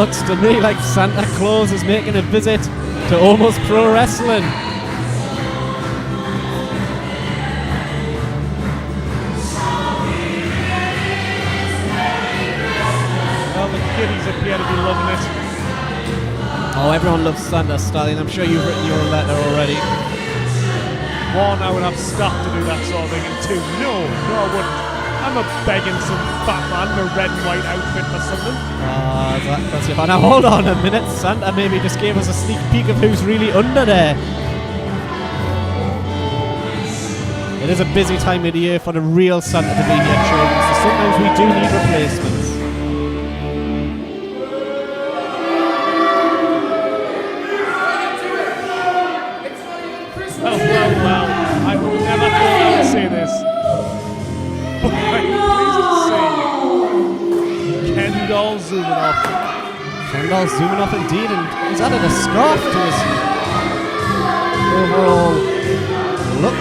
looks to me like Santa Claus is making a visit to Almost Pro Wrestling. Well, the kiddies appear to be loving it. Oh, everyone loves Santa, Stallion. I'm sure you've written your letter already. One, I would have staff to do that sort of thing, and two, no, I wouldn't. I'm a begging some fat man in a red and white outfit for something. That's it. Now hold on a minute. Santa maybe just gave us a sneak peek of who's really under there. It is a busy time of the year for the real Santa to be here, children, so sometimes we do need replacements. Well, I would never thought I would say this. But I'm pleased to see Kendall zooming off. Kendall zooming off indeed, and he's added a scarf to his overall look.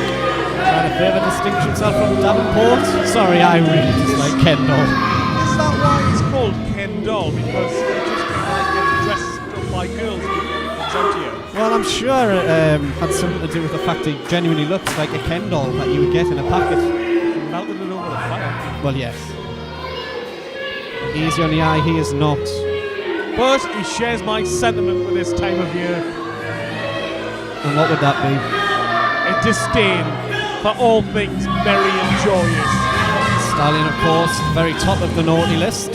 Trying to favour distinction himself from Davenport. Sorry, I really dislike Kendall. Is that why he's called Kendoll? Because he just gets dressed up like girls comes out to you? Well, I'm sure it had something to do with the fact he genuinely looks like a Kendall that you would get in a packet. Melted it over the fire. Well, yes. Easy on the eye, he is not. But he shares my sentiment with this time of year. And what would that be? A disdain for all things merry and joyous. Stallion, of course, very top of the naughty list.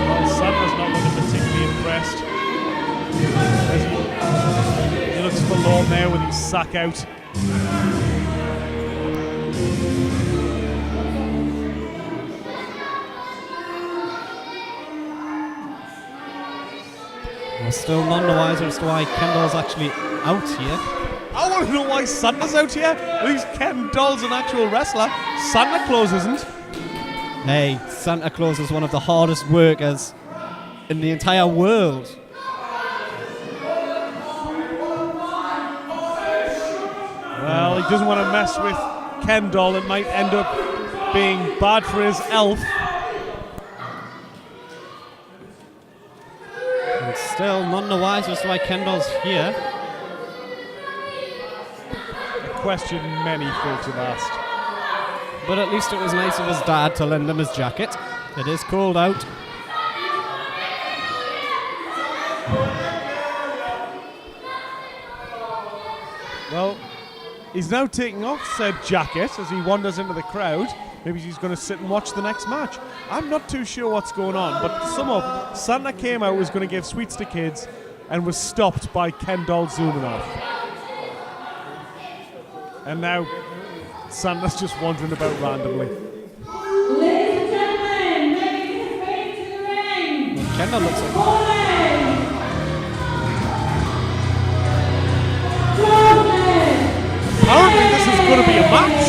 Well, Santa's not looking particularly impressed. He looks forlorn there with his sack out. We're still none the wiser as to why Kendall's actually out here. I want to know why Santa's out here. At least Kendall's an actual wrestler. Santa Claus isn't. Hey, Santa Claus is one of the hardest workers in the entire world. Well, he doesn't want to mess with Kendall. It might end up being bad for his elf. And still none the wiser as to why Kendall's here. A question many folks have asked. But at least it was nice of his dad to lend him his jacket. It is cold out. Well, he's now taking off said jacket as he wanders into the crowd. Maybe he's going to sit and watch the next match. I'm not too sure what's going on, but to sum up, Santa came out, was going to give sweets to kids, and was stopped by Kendall zooming off. And now Santa's just wandering about randomly. Ladies and gentlemen, making his way to the ring. Kendall looks like... Apparently this is going to be a match.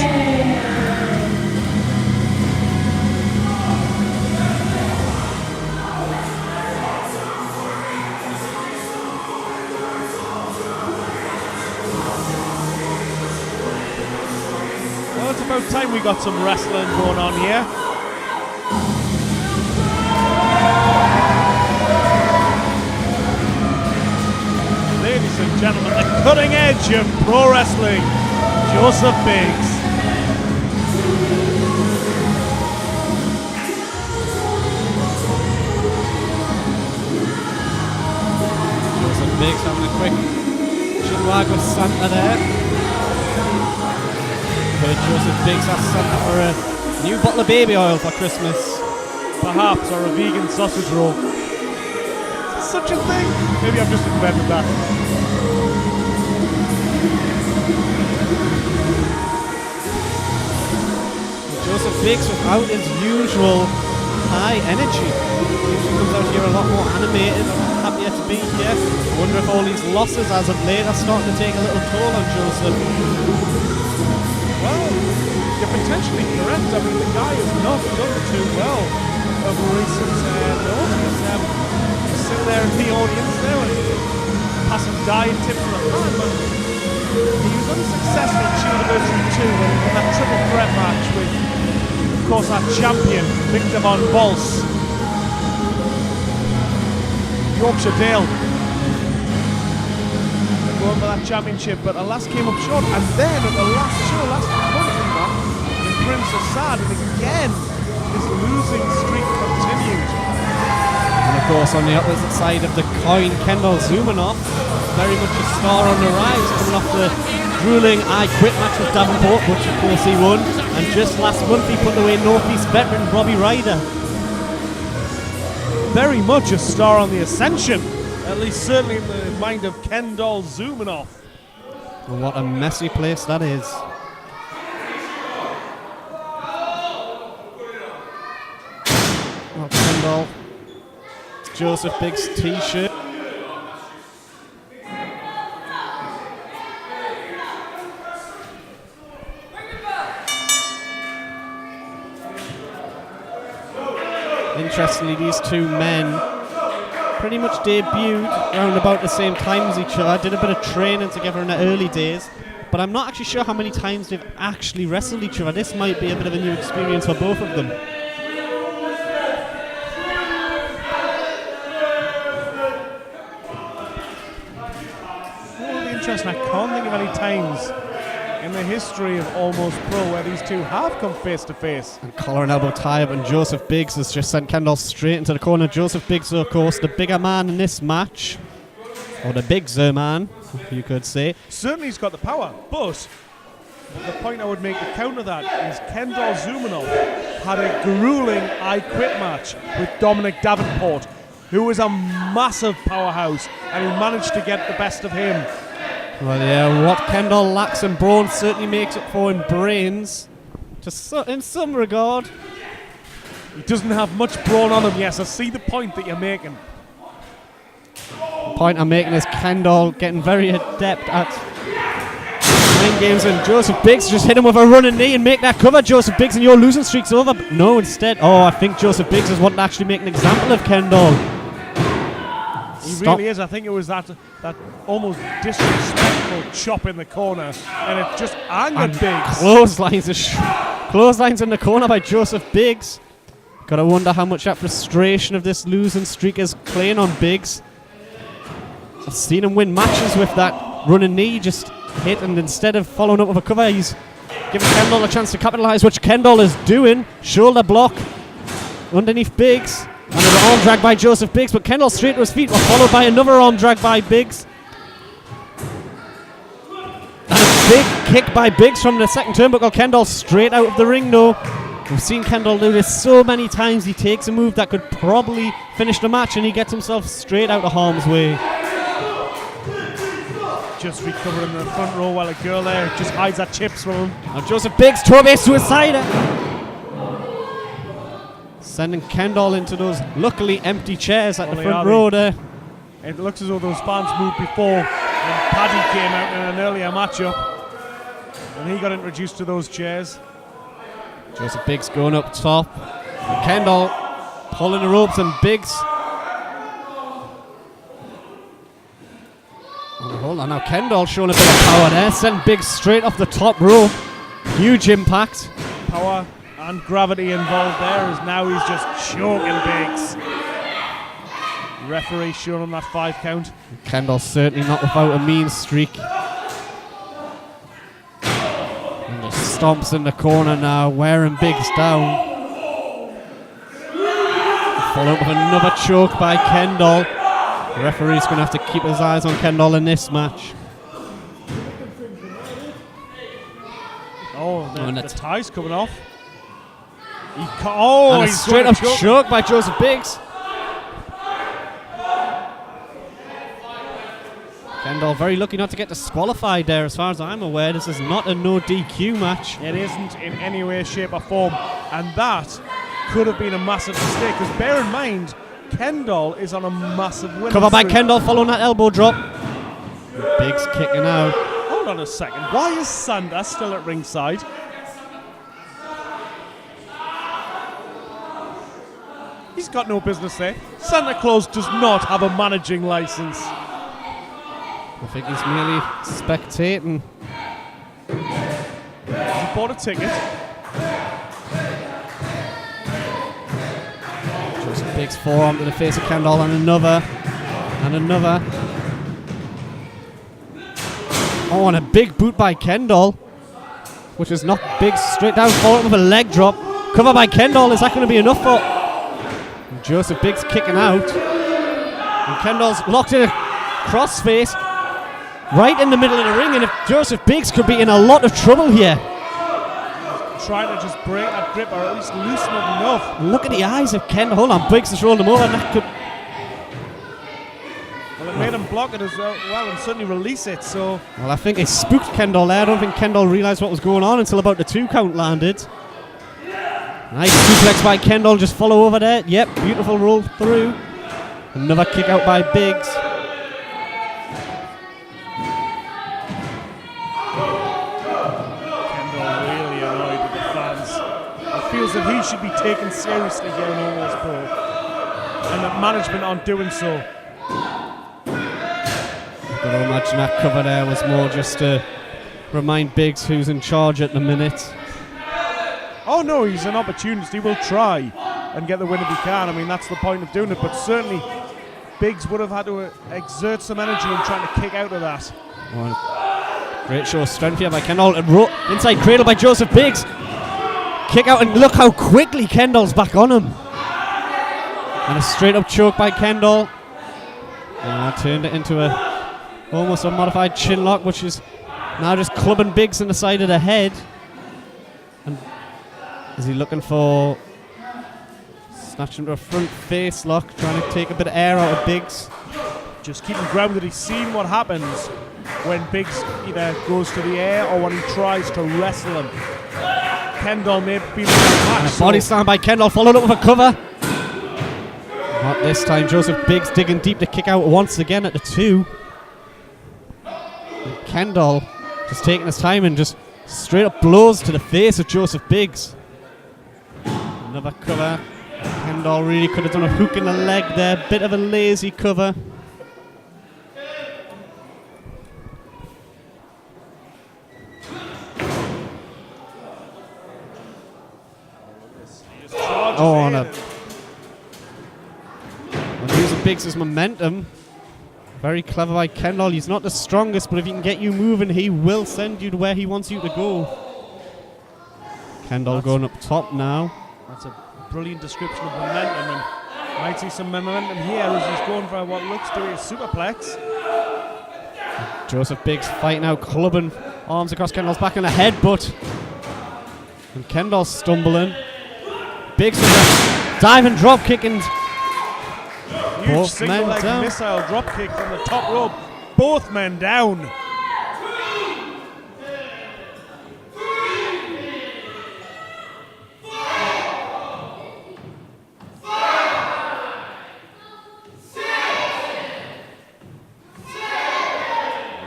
Well, it's about time we got some wrestling going on here. Ladies and gentlemen, the cutting edge of pro wrestling, Joseph Biggs. Joseph Biggs having a quick chinwag with Santa there. But Joseph Biggs asked Santa for a new bottle of baby oil for Christmas. Perhaps, or a vegan sausage roll. Such a thing. Maybe I've just invented that. Joseph Biggs without his usual high energy. He comes out here a lot more animated, happier to be here. I wonder if all these losses as of late are starting to take a little toll on Joseph. Well, you're potentially correct. I mean, the guy has not done too well over recent notice. He's sitting there in the audience there and passing diet tips from the fan, but he was unsuccessful at University 2 in that triple threat match with of course, our champion, Victor von Vals. Yorkshire Dale. Going for that championship, but alas came up short. And then at the last show, last month in Prince of Sad, and again, this losing streak continued. And of course, on the opposite side of the coin, Kendall Zumanoff, very much a star on the rise, coming off the grueling I Quit match with Davenport, which of course he won. And just last month, he put away Northeast veteran Robbie Ryder. Very much a star on the ascension, at least certainly in the mind of Kendoll Zumanoff. And what a messy place that is. Oh, Kendall. Joseph Biggs t-shirt. Interestingly, these two men pretty much debuted around about the same time as each other. Did a bit of training together in the early days, but I'm not actually sure how many times they've actually wrestled each other. This might be a bit of a new experience for both of them. It will be interesting. I can't think of any times in the history of Almost Pro where these two have come face to face. And collar and elbow tie up, and Joseph Biggs has just sent Kendall straight into the corner. Joseph Biggs, of course, the bigger man in this match, or the bigzer man, you could say. Certainly he's got the power, but the point I would make to counter that is Kendall Zumanoff had a grueling I Quit match with Dominic Davenport, who was a massive powerhouse, and he managed to get the best of him. Well, yeah, what Kendall lacks in brawn certainly makes up for in brains, in some regard. He doesn't have much brawn on him, yes, I see the point that you're making. The point I'm making is Kendall getting very adept at mind games, and Joseph Biggs just hit him with a running knee and make that cover. Joseph Biggs, and your losing streak's over. But no, instead, I think Joseph Biggs is wanting to actually make an example of Kendall. He really is. I think it was that almost disrespectful chop in the corner, and it just angered Biggs. Clotheslines in the corner by Joseph Biggs. Gotta wonder how much that frustration of this losing streak is playing on Biggs. I've seen him win matches with that running knee just hit, and instead of following up with a cover, he's giving Kendall a chance to capitalise, which Kendall is doing. Shoulder block underneath Biggs. And an arm drag by Joseph Biggs, but Kendall straight to his feet, followed by another arm drag by Biggs. And a big kick by Biggs from the second turnbuckle. Kendall straight out of the ring, though. We've seen Kendall do this so many times. He takes a move that could probably finish the match, and he gets himself straight out of harm's way. Just recovering in the front row while a girl there just hides her chips from him. Now Joseph Biggs, Torbay suicider. Sending Kendall into those luckily empty chairs at the front row there. It looks as though those fans moved before when Paddy came out in an earlier matchup, and he got introduced to those chairs. Joseph Biggs going up top. And Kendall pulling the ropes, and Biggs. Oh, hold on now, Kendall showing a bit of power there. Sending Biggs straight off the top rope. Huge impact. Power and gravity involved there, as now he's just choking Biggs. Referee showing him that 5 count. Kendall certainly not without a mean streak. And just stomps in the corner now, wearing Biggs down. Followed up with another choke by Kendall. The referee's going to have to keep his eyes on Kendall in this match. Oh, the tie's coming off. And a he's straight up choke by Joseph Biggs. Kendall very lucky not to get disqualified there, as far as I'm aware. This is not a no DQ match. It isn't in any way, shape or form, and that could have been a massive mistake, because bear in mind, Kendall is on a massive winning Cover by streak. Kendall following that elbow drop. Biggs kicking out. Hold on a second, why is Santa still at ringside? He's got no business there. Santa Claus does not have a managing license. I think he's merely spectating. He bought a ticket. Biggs forearm to the face of Kendall, and another. And another. Oh, and a big boot by Kendall, which has knocked Biggs straight down, followed with a leg drop. Cover by Kendall. Is that going to be enough for... And Joseph Biggs kicking out. And Kendall's locked in a crossface right in the middle of the ring. And if Joseph Biggs could be in a lot of trouble here. Trying to just break that grip or at least loosen it enough. Look at the eyes of Kendall. Hold on, Biggs has rolled him over, and that could... Well, it made him block it as well and suddenly release it, so... Well, I think it spooked Kendall there. I don't think Kendall realised what was going on until about the 2 count landed. Nice suplex by Kendall, just follow over there. Yep, beautiful roll through. Another kick out by Biggs. Kendall really annoyed with the fans. It feels that he should be taken seriously here in Almost Pro. And that management aren't doing so. Got to imagine that cover there was more just to remind Biggs who's in charge at the minute. Oh no, he's an opportunist. He will try and get the win if he can. I mean, that's the point of doing it. But certainly, Biggs would have had to exert some energy in trying to kick out of that. Oh, great show of strength here by Kendall. And inside cradle by Joseph Biggs. Kick out, and look how quickly Kendall's back on him. And a straight up choke by Kendall. Turned it into almost a modified chin lock, which is now just clubbing Biggs in the side of the head. And is he looking for snatching to a front face lock, trying to take a bit of air out of Biggs? Just keep him grounded. He's seen what happens when Biggs either goes to the air or when he tries to wrestle him. Kendall may be match, body slam by Kendall, followed up with a cover. Not this time. Joseph Biggs digging deep to kick out once again at the 2. And Kendall just taking his time and just straight up blows to the face of Joseph Biggs. Another cover. Kendall really could have done a hook in the leg there. Bit of a lazy cover. Oh, on a... Using Biggs' momentum. Very clever by Kendall. He's not the strongest, but if he can get you moving, he will send you to where he wants you to go. Kendall going up top now. That's a brilliant description of momentum, and might see some momentum here as he's going for what looks to be a superplex. Joseph Biggs fighting out, clubbing arms across Kendall's back and a headbutt. And Kendall stumbling. Biggs with a diving drop kick, and huge single leg missile drop kick from the top rope. Both men down.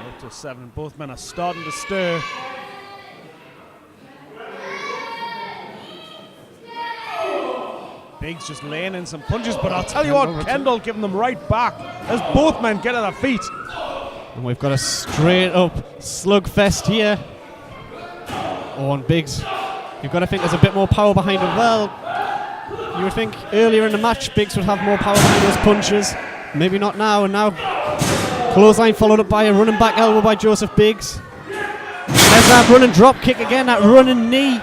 Up to 7. Both men are starting to stir. Biggs just laying in some punches, but I'll tell you what, Kendall giving them right back as both men get to their feet. And we've got a straight up slugfest here. Oh, and Biggs, you've got to think there's a bit more power behind it. Well, you would think earlier in the match Biggs would have more power behind those punches. Maybe not now, and now clothesline followed up by a running back elbow by Joseph Biggs. There's that running drop kick again, that running knee.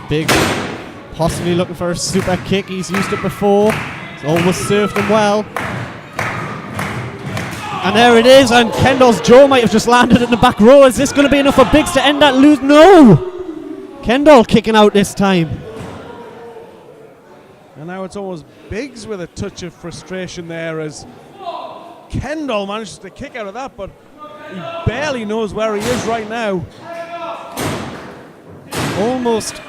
Biggs possibly looking for a super kick. He's used it before. It's almost served him well. And there it is, and Kendall's jaw might have just landed in the back row. Is this going to be enough for Biggs to end that lose? No! Kendall kicking out this time. And now it's almost Biggs with a touch of frustration there as Kendall manages to kick out of that, but he barely knows where he is right now. Almost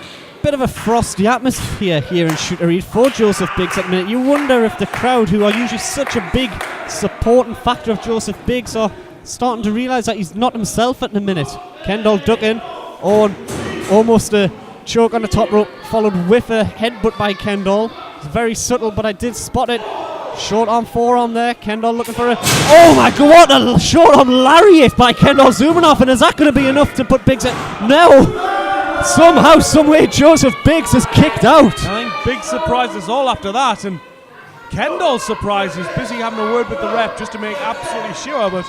bit of a frosty atmosphere here in Shooter Reed for Joseph Biggs at the minute. You wonder if the crowd, who are usually such a big supporting factor of Joseph Biggs, are starting to realise that he's not himself at the minute. Kendall ducking. Oh, almost a choke on the top rope, followed with a headbutt by Kendall. It's very subtle, but I did spot it. Short arm, forearm there. Kendall looking for a... Oh my god, what a short arm lariat by Kendall zooming off. And is that going to be enough to put Biggs at... No! Somehow, someway, Joseph Biggs is kicked out. I think big surprises all after that. And Kendall's surprised. He's busy having a word with the ref just to make absolutely sure. But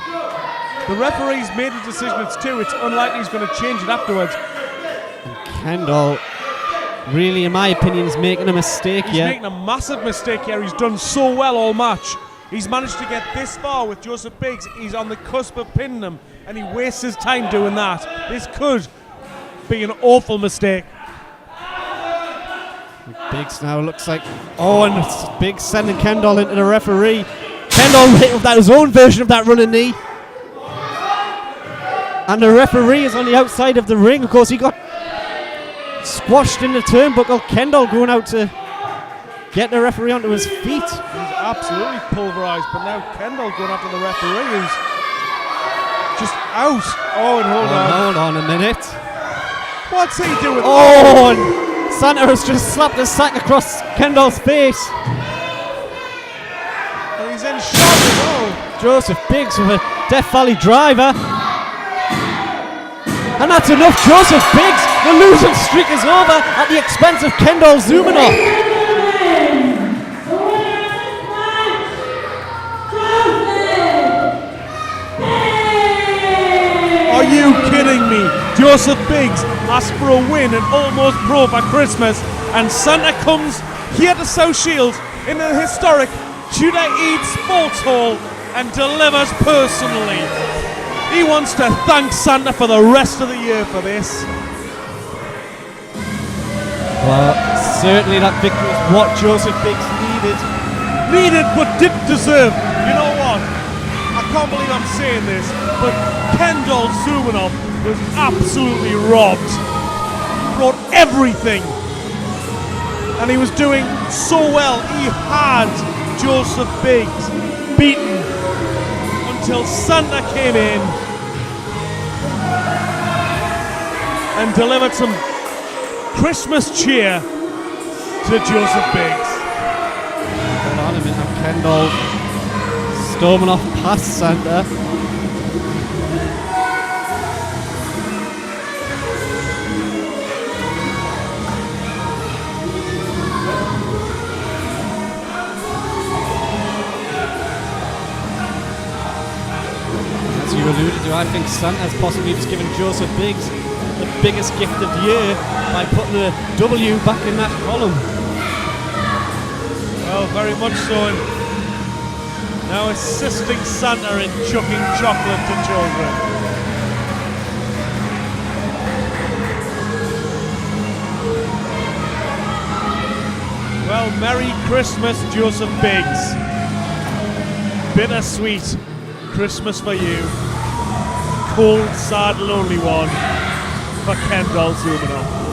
the referee's made a decision. It's 2. It's unlikely he's going to change it afterwards. Kendall, really, in my opinion, is making a mistake He's here. making a massive mistake here. He's done so well all match. He's managed to get this far with Joseph Biggs. He's on the cusp of pinning him, and he wastes his time doing that. This could be an awful mistake. Biggs now looks like... Oh, and it's Biggs sending Kendall into the referee. Kendall hit with that, his own version of that running knee. And the referee is on the outside of the ring. Of course, he got squashed in the turnbuckle. Kendall going out to get the referee onto his feet. He's absolutely pulverised, but now Kendall going after the referee who's just out. Oh, and hold on. Hold on a minute. What's he doing? Oh, and Santa has just slapped a sack across Kendall's face. And he's in shock as well. Joseph Biggs with a Death Valley driver. And that's enough. Joseph Biggs, the losing streak is over at the expense of Kendall zooming off. Are you kidding me? Joseph Biggs asked for a win and almost broke for Christmas, and Santa comes here to South Shields in the historic Tudor Eid Sports Hall and delivers personally. He wants to thank Santa for the rest of the year for this. Well, certainly that victory is what Joseph Biggs needed. Needed but didn't deserve. You know what? I can't believe I'm saying this, but Kendall Zumanov was absolutely robbed. He brought everything. And he was doing so well. He had Joseph Biggs beaten until Santa came in and delivered some Christmas cheer to Joseph Biggs. Hold on a minute, now Kendall storming off past Santa. As you alluded to, I think Santa's possibly just given Joseph Biggs the biggest gift of the year by putting a W back in that column. Well, very much so. And now assisting Santa in chucking chocolate to children. Well, Merry Christmas, Joseph Biggs. Bittersweet Christmas for you. Cold, sad, lonely one for Kendall Zumanov.